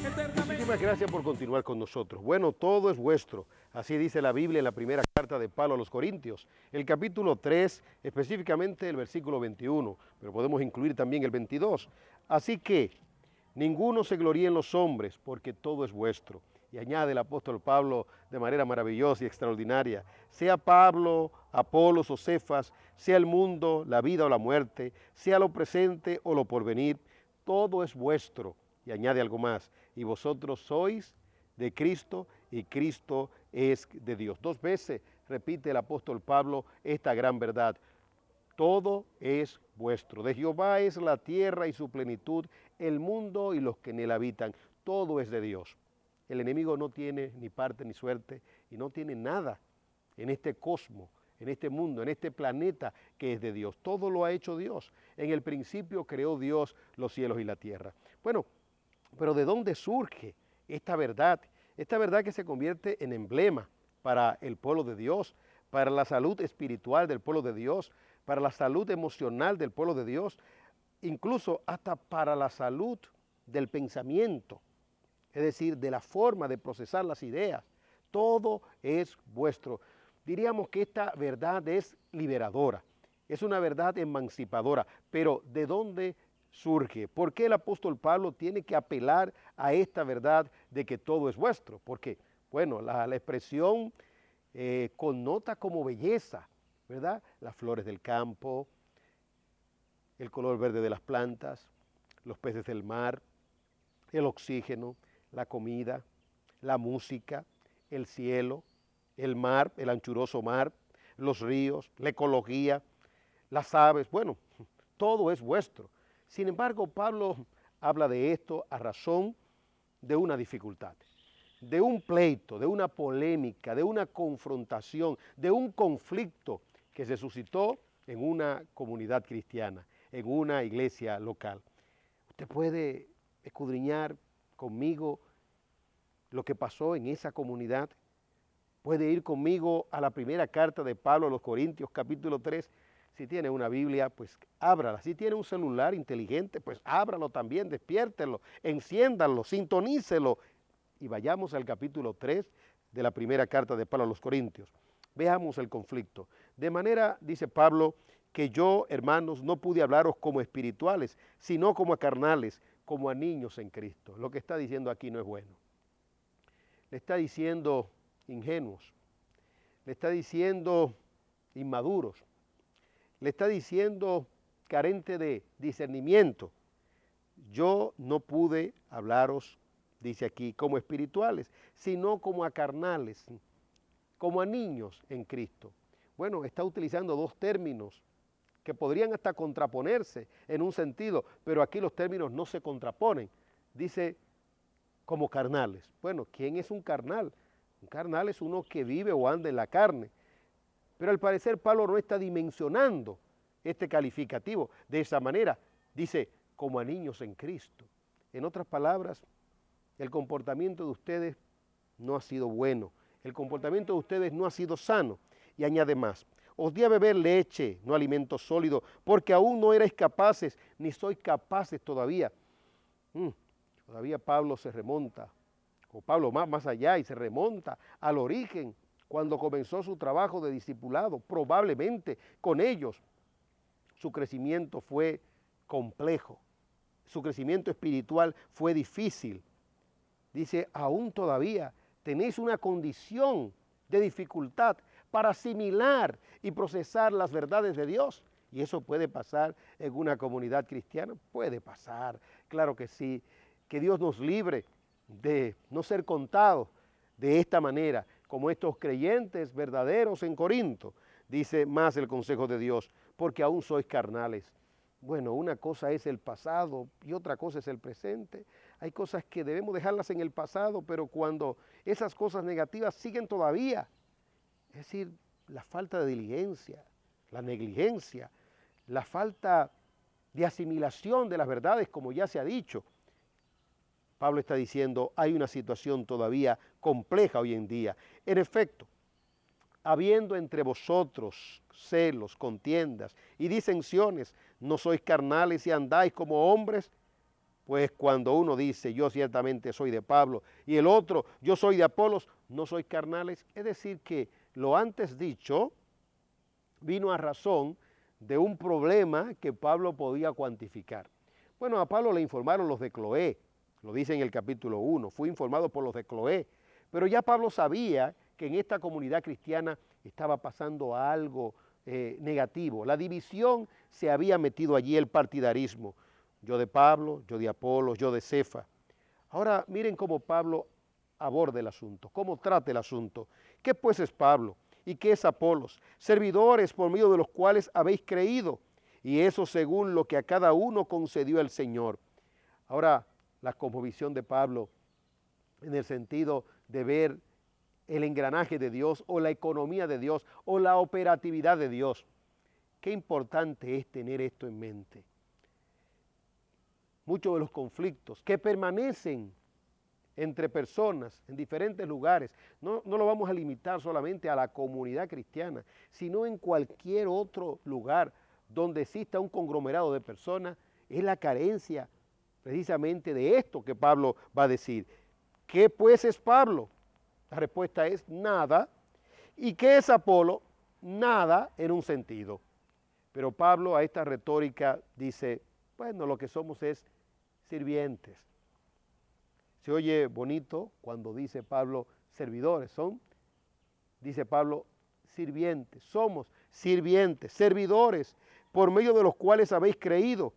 eternamente. Muchísimas gracias por continuar con nosotros. Bueno, todo es vuestro. Así dice la Biblia en la primera carta de Pablo a los Corintios, el capítulo 3, específicamente el versículo 21, pero podemos incluir también el 22. Así que ninguno se gloríe en los hombres, porque todo es vuestro. Y añade el apóstol Pablo de manera maravillosa y extraordinaria, sea Pablo, Apolos o Cefas, sea el mundo, la vida o la muerte, sea lo presente o lo porvenir, todo es vuestro. Y añade algo más, y vosotros sois de Cristo y Cristo es de Dios. Dos veces repite el apóstol Pablo esta gran verdad. Todo es vuestro. De Jehová es la tierra y su plenitud, el mundo y los que en él habitan. Todo es de Dios. El enemigo no tiene ni parte ni suerte y no tiene nada en este cosmos, en este mundo, en este planeta que es de Dios. Todo lo ha hecho Dios. En el principio creó Dios los cielos y la tierra. Bueno, pero ¿de dónde surge esta verdad? Esta verdad que se convierte en emblema para el pueblo de Dios, para la salud espiritual del pueblo de Dios, para la salud emocional del pueblo de Dios, incluso hasta para la salud del pensamiento, es decir, de la forma de procesar las ideas. Todo es vuestro. Diríamos que esta verdad es liberadora, es una verdad emancipadora, pero ¿de dónde surge? ¿Por qué el apóstol Pablo tiene que apelar a esta verdad de que todo es vuestro? Porque, bueno, la expresión connota como belleza, ¿verdad? Las flores del campo, el color verde de las plantas, los peces del mar, el oxígeno, la comida, la música, el cielo, el mar, el anchuroso mar, los ríos, la ecología, las aves, bueno, todo es vuestro. Sin embargo, Pablo habla de esto a razón de una dificultad, de un pleito, de una polémica, de una confrontación, de un conflicto que se suscitó en una comunidad cristiana, en una iglesia local. Usted puede escudriñar conmigo lo que pasó en esa comunidad. Puede ir conmigo a la primera carta de Pablo a los Corintios, capítulo 3. Si tiene una Biblia, pues ábrala. Si tiene un celular inteligente, pues ábralo también, despiértelo, enciéndalo, sintonícelo. Y vayamos al capítulo 3 de la primera carta de Pablo a los Corintios. Veamos el conflicto. De manera, dice Pablo, que yo, hermanos, no pude hablaros como espirituales, sino como a carnales, como a niños en Cristo. Lo que está diciendo aquí no es bueno. Le está diciendo ingenuos, le está diciendo inmaduros, le está diciendo carente de discernimiento. Yo no pude hablaros, dice aquí, como espirituales, sino como a carnales, como a niños en Cristo. Bueno, está utilizando dos términos que podrían hasta contraponerse en un sentido, pero aquí los términos no se contraponen. Dice como carnales. Bueno, ¿quién es un carnal? Un carnal es uno que vive o anda en la carne. Pero al parecer Pablo no está dimensionando este calificativo de esa manera. Dice, como a niños en Cristo. En otras palabras, el comportamiento de ustedes no ha sido bueno. El comportamiento de ustedes no ha sido sano. Y añade más, os di a beber leche, no alimento sólido, porque aún no erais capaces, ni sois capaces todavía. Todavía Pablo se remonta, o Pablo más allá, y se remonta al origen, cuando comenzó su trabajo de discipulado, probablemente con ellos. Su crecimiento fue complejo, su crecimiento espiritual fue difícil. Dice, aún todavía tenéis una condición de dificultad para asimilar y procesar las verdades de Dios. Y eso puede pasar en una comunidad cristiana, puede pasar, claro que sí. Que Dios nos libre de no ser contados de esta manera, como estos creyentes verdaderos en Corinto. Dice más el consejo de Dios, porque aún sois carnales. Bueno, una cosa es el pasado y otra cosa es el presente. Hay cosas que debemos dejarlas en el pasado, pero cuando esas cosas negativas siguen todavía, es decir, la falta de diligencia, la negligencia, la falta de asimilación de las verdades, como ya se ha dicho. Pablo está diciendo, hay una situación todavía compleja hoy en día. En efecto, habiendo entre vosotros celos, contiendas y disensiones, no sois carnales y andáis como hombres, Pues cuando uno dice, yo ciertamente soy de Pablo, y el otro, yo soy de Apolos, no sois carnales. Es decir, que lo antes dicho vino a razón de un problema que Pablo podía cuantificar. Bueno, a Pablo le informaron los de Cloé, lo dice en el capítulo 1, fue informado por los de Cloé, pero ya Pablo sabía que en esta comunidad cristiana estaba pasando algo negativo. La división se había metido allí, el partidarismo. Yo de Pablo, yo de Apolos, yo de Cefa. Ahora miren cómo Pablo aborda el asunto, cómo trata el asunto. ¿Qué pues es Pablo? ¿Y qué es Apolos? Servidores por medio de los cuales habéis creído, y eso según lo que a cada uno concedió el Señor. Ahora, la cosmovisión de Pablo en el sentido de ver el engranaje de Dios o la economía de Dios o la operatividad de Dios. Qué importante es tener esto en mente. Muchos de los conflictos que permanecen entre personas en diferentes lugares, no lo vamos a limitar solamente a la comunidad cristiana, sino en cualquier otro lugar donde exista un conglomerado de personas, es la carencia precisamente de esto que Pablo va a decir. ¿Qué pues es Pablo? La respuesta es nada. ¿Y qué es Apolo? Nada en un sentido. Pero Pablo a esta retórica dice, bueno, lo que somos es sirvientes. Se oye bonito cuando dice Pablo servidores, dice Pablo sirvientes, somos sirvientes, servidores, por medio de los cuales habéis creído.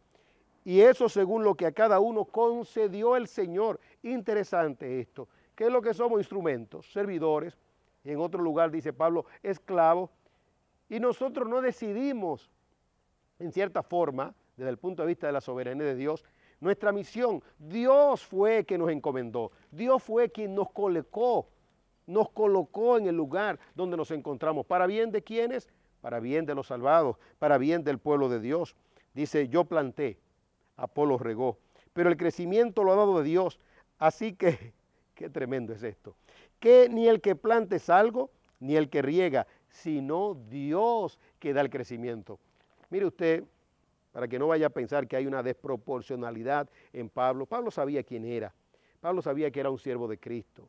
Y eso según lo que a cada uno concedió el Señor. Interesante esto. ¿Qué es lo que somos? Instrumentos, servidores. Y en otro lugar dice Pablo, esclavos. Y nosotros no decidimos, en cierta forma, desde el punto de vista de la soberanía de Dios, nuestra misión. Dios fue quien nos encomendó. Dios fue quien nos colocó en el lugar donde nos encontramos. ¿Para bien de quiénes? Para bien de los salvados, para bien del pueblo de Dios. Dice, yo planté, Apolo regó, pero el crecimiento lo ha dado de Dios. Así que, qué tremendo es esto, que ni el que plante es algo, ni el que riega, sino Dios que da el crecimiento. Mire usted, para que no vaya a pensar que hay una desproporcionalidad en Pablo. Pablo sabía quién era. Pablo sabía que era un siervo de Cristo.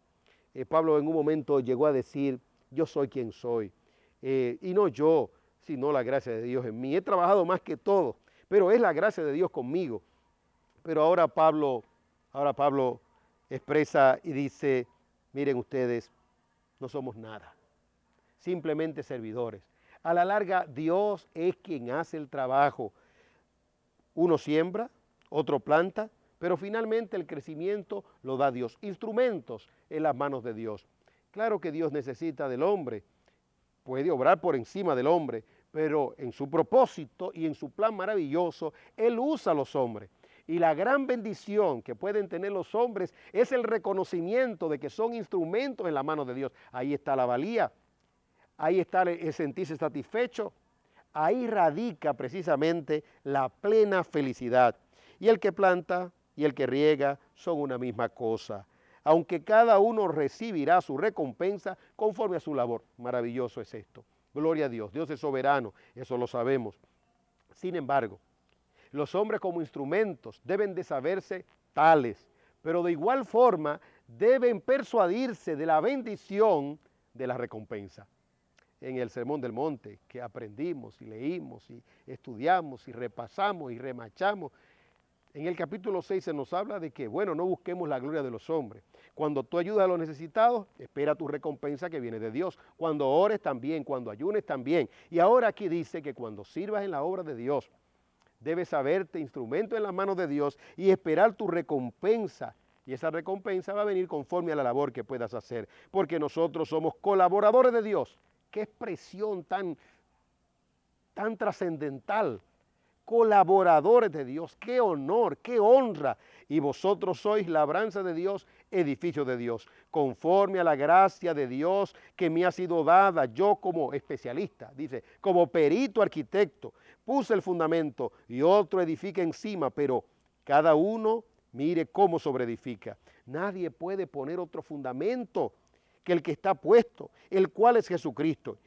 Pablo en un momento llegó a decir, yo soy quien soy. Y no yo, sino la gracia de Dios en mí. He trabajado más que todo, pero es la gracia de Dios conmigo. Pero ahora Pablo expresa y dice, miren ustedes, no somos nada, simplemente servidores. A la larga, Dios es quien hace el trabajo. Uno siembra, otro planta, pero finalmente el crecimiento lo da Dios. Instrumentos en las manos de Dios. Claro que Dios necesita del hombre, puede obrar por encima del hombre, pero en su propósito y en su plan maravilloso, Él usa a los hombres. Y la gran bendición que pueden tener los hombres es el reconocimiento de que son instrumentos en la mano de Dios. Ahí está la valía, ahí está el sentirse satisfecho, ahí radica precisamente la plena felicidad. Y el que planta y el que riega son una misma cosa, aunque cada uno recibirá su recompensa conforme a su labor. Maravilloso es esto. Gloria a Dios. Dios es soberano, eso lo sabemos. Sin embargo, los hombres como instrumentos deben de saberse tales, pero de igual forma deben persuadirse de la bendición de la recompensa. En el Sermón del Monte, que aprendimos y leímos y estudiamos y repasamos y remachamos, en el capítulo 6 se nos habla de que, bueno, no busquemos la gloria de los hombres. Cuando tú ayudas a los necesitados, espera tu recompensa que viene de Dios. Cuando ores también, cuando ayunes también. Y ahora aquí dice que cuando sirvas en la obra de Dios, debes saberte instrumento en las manos de Dios y esperar tu recompensa. Y esa recompensa va a venir conforme a la labor que puedas hacer. Porque nosotros somos colaboradores de Dios. Qué expresión tan trascendental. Colaboradores de Dios, qué honor, qué honra. Y vosotros sois labranza de Dios, edificio de Dios, conforme a la gracia de Dios que me ha sido dada. Yo como especialista, dice, como perito arquitecto, puse el fundamento y otro edifica encima, pero cada uno mire cómo sobreedifica. Nadie puede poner otro fundamento que el que está puesto, el cual es Jesucristo.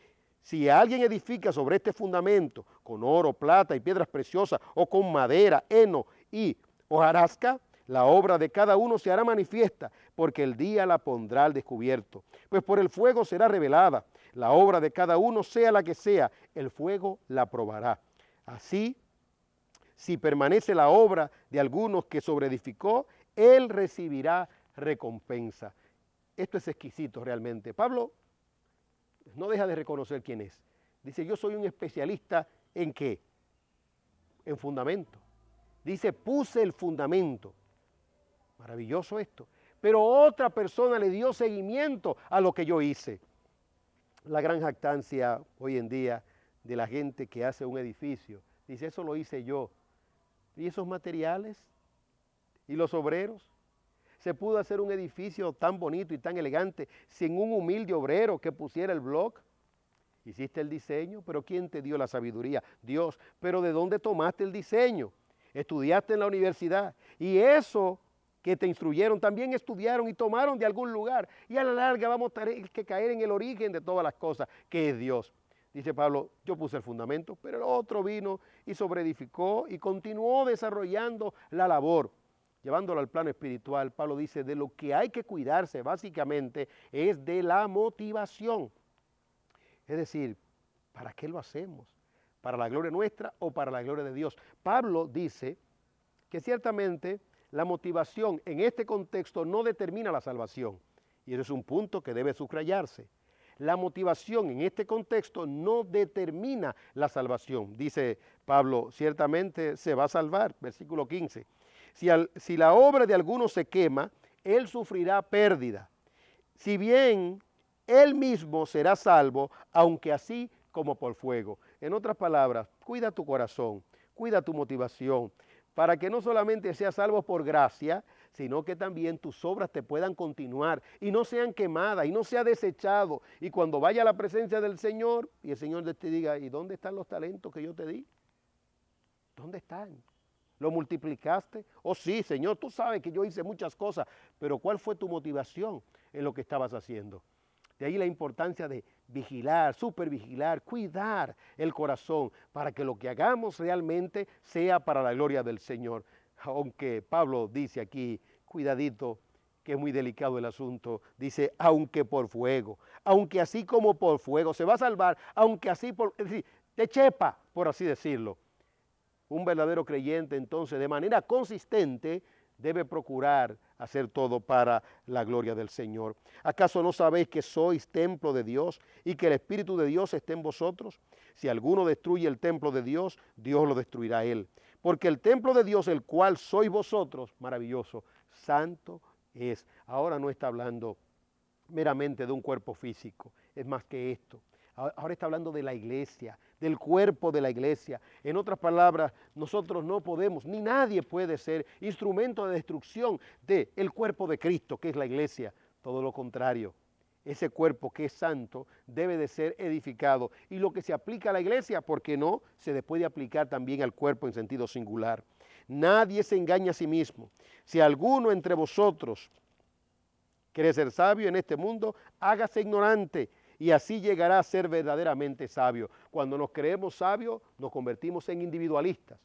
Si alguien edifica sobre este fundamento con oro, plata y piedras preciosas o con madera, heno y hojarasca, La obra de cada uno se hará manifiesta, porque el día la pondrá al descubierto. Pues por el fuego será revelada. La obra de cada uno, sea la que sea, el fuego la probará. Así, si permanece la obra de algunos que sobreedificó, él recibirá recompensa. Esto es exquisito realmente. Pablo no deja de reconocer quién es. Dice, yo soy un especialista ¿en qué? En fundamento. Dice, puse el fundamento. Maravilloso esto. Pero otra persona le dio seguimiento a lo que yo hice. La gran jactancia hoy en día de la gente que hace un edificio. Dice, eso lo hice yo. ¿Y esos materiales? ¿Y los obreros? Se pudo hacer un edificio tan bonito y tan elegante sin un humilde obrero que pusiera el bloque. Hiciste el diseño, pero ¿quién te dio la sabiduría? Dios. ¿Pero de dónde tomaste el diseño? Estudiaste en la universidad. Y eso que te instruyeron también estudiaron y tomaron de algún lugar. Y a la larga vamos a tener que caer en el origen de todas las cosas, que es Dios. Dice Pablo, yo puse el fundamento, pero el otro vino y sobreedificó y continuó desarrollando la labor. Llevándolo al plano espiritual, Pablo dice, de lo que hay que cuidarse básicamente es de la motivación. Es decir, ¿para qué lo hacemos? ¿Para la gloria nuestra o para la gloria de Dios? Pablo dice que ciertamente la motivación en este contexto no determina la salvación. Y ese es un punto que debe subrayarse. La motivación en este contexto no determina la salvación. Dice Pablo, ciertamente se va a salvar, versículo 15. Si la obra de alguno se quema, él sufrirá pérdida. Si bien él mismo será salvo, aunque así como por fuego. En otras palabras, cuida tu corazón, cuida tu motivación, para que no solamente seas salvo por gracia, sino que también tus obras te puedan continuar y no sean quemadas y no sea desechado. Y cuando vaya a la presencia del Señor y el Señor te diga, ¿y dónde están los talentos que yo te di? ¿Dónde están? ¿Lo multiplicaste? Oh sí, Señor, tú sabes que yo hice muchas cosas, pero ¿cuál fue tu motivación en lo que estabas haciendo? De ahí la importancia de vigilar, supervigilar, cuidar el corazón para que lo que hagamos realmente sea para la gloria del Señor. Aunque Pablo dice aquí, cuidadito, que es muy delicado el asunto, dice, aunque por fuego, aunque así como por fuego, se va a salvar, aunque así por, es decir, de chepa, por así decirlo. Un verdadero creyente entonces de manera consistente debe procurar hacer todo para la gloria del Señor. ¿Acaso no sabéis que sois templo de Dios y que el Espíritu de Dios está en vosotros? Si alguno destruye el templo de Dios, Dios lo destruirá a él. Porque el templo de Dios, el cual sois vosotros, maravilloso, santo es. Ahora no está hablando meramente de un cuerpo físico, es más que esto. Ahora está hablando de la iglesia, del cuerpo de la iglesia. En otras palabras, nosotros no podemos, ni nadie puede ser instrumento de destrucción del cuerpo de Cristo, que es la iglesia. Todo lo contrario, ese cuerpo que es santo debe de ser edificado. Y lo que se aplica a la iglesia, ¿por qué no? Se puede aplicar también al cuerpo en sentido singular. Nadie se engaña a sí mismo. Si alguno entre vosotros quiere ser sabio en este mundo, hágase ignorante y así llegará a ser verdaderamente sabio. Cuando nos creemos sabios, nos convertimos en individualistas.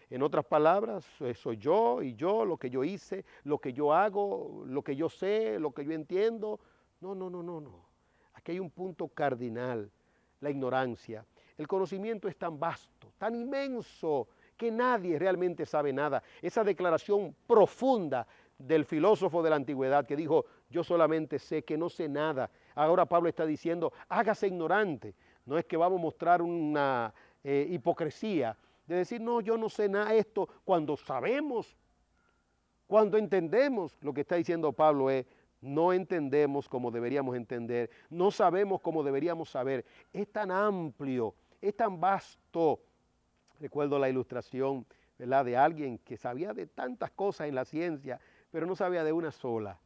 En otras palabras, soy yo y yo, lo que yo hice, lo que yo hago, lo que yo sé, lo que yo entiendo. No, no, no, no, no. Aquí hay un punto cardinal, la ignorancia. El conocimiento es tan vasto, tan inmenso, que nadie realmente sabe nada. Esa declaración profunda del filósofo de la antigüedad que dijo, yo solamente sé que no sé nada. Ahora Pablo está diciendo, hágase ignorante. No es que vamos a mostrar una hipocresía de decir, no, yo no sé nada de esto, cuando sabemos, cuando entendemos. Lo que está diciendo Pablo es, no entendemos como deberíamos entender, no sabemos como deberíamos saber. Es tan amplio, es tan vasto. Recuerdo la ilustración, ¿verdad?, de alguien que sabía de tantas cosas en la ciencia, pero no sabía de una sola,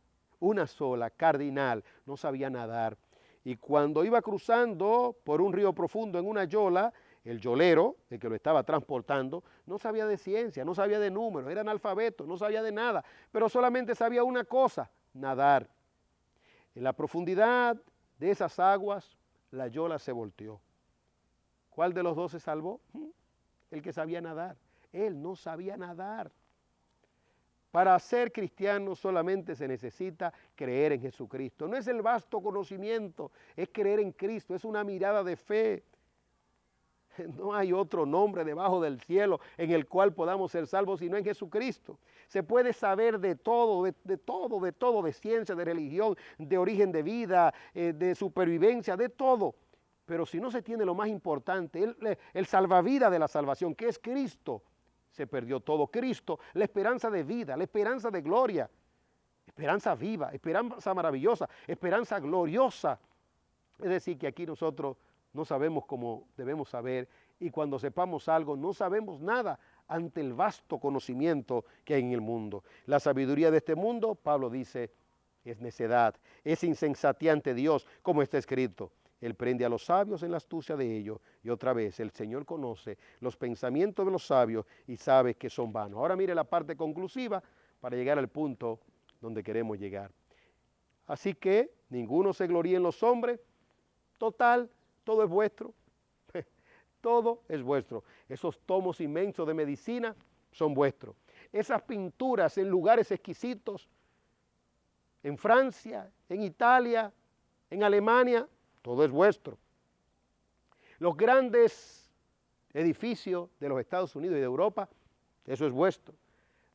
cardinal, no sabía nadar. Y cuando iba cruzando por un río profundo en una yola, el yolero, el que lo estaba transportando, no sabía de ciencia, no sabía de números, era analfabeto, no sabía de nada, pero solamente sabía una cosa, nadar. En la profundidad de esas aguas, la yola se volteó. ¿Cuál de los dos se salvó? El que sabía nadar. Él no sabía nadar. Para ser cristiano solamente se necesita creer en Jesucristo. No es el vasto conocimiento, es creer en Cristo, es una mirada de fe. No hay otro nombre debajo del cielo en el cual podamos ser salvos sino en Jesucristo. Se puede saber de todo, de todo, de ciencia, de religión, de origen de vida, de supervivencia, de todo. Pero si no se tiene lo más importante, el salvavidas de la salvación, que es Cristo, se perdió todo. Cristo, la esperanza de vida, la esperanza de gloria, esperanza viva, esperanza maravillosa, esperanza gloriosa. Es decir, que aquí nosotros no sabemos cómo debemos saber, y cuando sepamos algo no sabemos nada ante el vasto conocimiento que hay en el mundo. La sabiduría de este mundo, Pablo dice, es necedad, es insensatez ante Dios, como está escrito. Él prende a los sabios en la astucia de ellos. Y otra vez, el Señor conoce los pensamientos de los sabios y sabe que son vanos. Ahora mire la parte conclusiva para llegar al punto donde queremos llegar. Así que ninguno se gloríe en los hombres. Total, todo es vuestro. Todo es vuestro. Esos tomos inmensos de medicina son vuestros. Esas pinturas en lugares exquisitos, en Francia, en Italia, en Alemania, todo es vuestro. Los grandes edificios de los Estados Unidos y de Europa, eso es vuestro.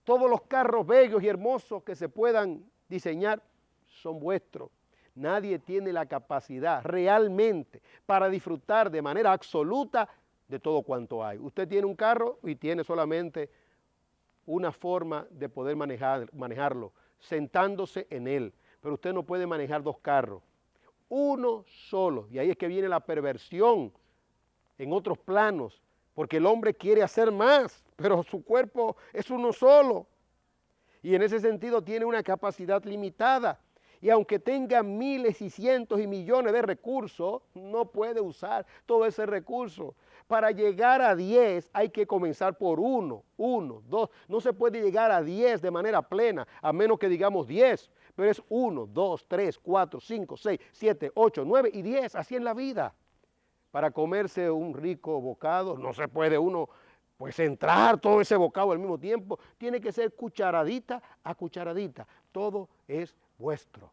Todos los carros bellos y hermosos que se puedan diseñar son vuestros. Nadie tiene la capacidad realmente para disfrutar de manera absoluta de todo cuanto hay. Usted tiene un carro y tiene solamente una forma de poder manejarlo, sentándose en él. Pero usted no puede manejar dos carros, uno solo. Y ahí es que viene la perversión en otros planos, porque el hombre quiere hacer más, pero su cuerpo es uno solo. Y en ese sentido tiene una capacidad limitada. Y aunque tenga miles y cientos y millones de recursos, no puede usar todo ese recurso. Para llegar a 10 hay que comenzar por 1, 2. No se puede llegar a 10 de manera plena, a menos que digamos 10. Pero es 1, 2, 3, 4, 5, 6, 7, 8, 9 y 10. Así en la vida. Para comerse un rico bocado, no se puede uno pues entrar todo ese bocado al mismo tiempo. Tiene que ser cucharadita a cucharadita. Todo es vuestro,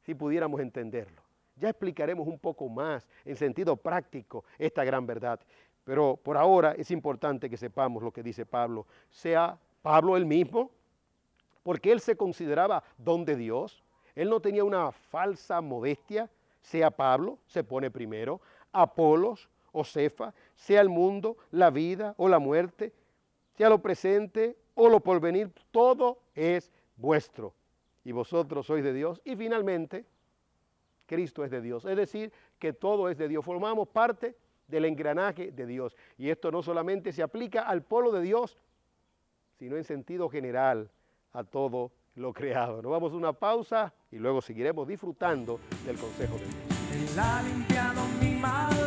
si pudiéramos entenderlo. Ya explicaremos un poco más en sentido práctico esta gran verdad, pero por ahora es importante que sepamos lo que dice Pablo. Sea Pablo él mismo, porque él se consideraba don de Dios, él no tenía una falsa modestia. Sea Pablo, se pone primero, Apolos o Cefa, sea el mundo, la vida o la muerte, sea lo presente o lo porvenir, todo es vuestro. Y vosotros sois de Dios, y finalmente, Cristo es de Dios. Es decir, que todo es de Dios. Formamos parte del engranaje de Dios. Y esto no solamente se aplica al pueblo de Dios, sino en sentido general a todo lo creado. Nos vamos a una pausa y luego seguiremos disfrutando del consejo de Dios. Él ha limpiado mi maldad.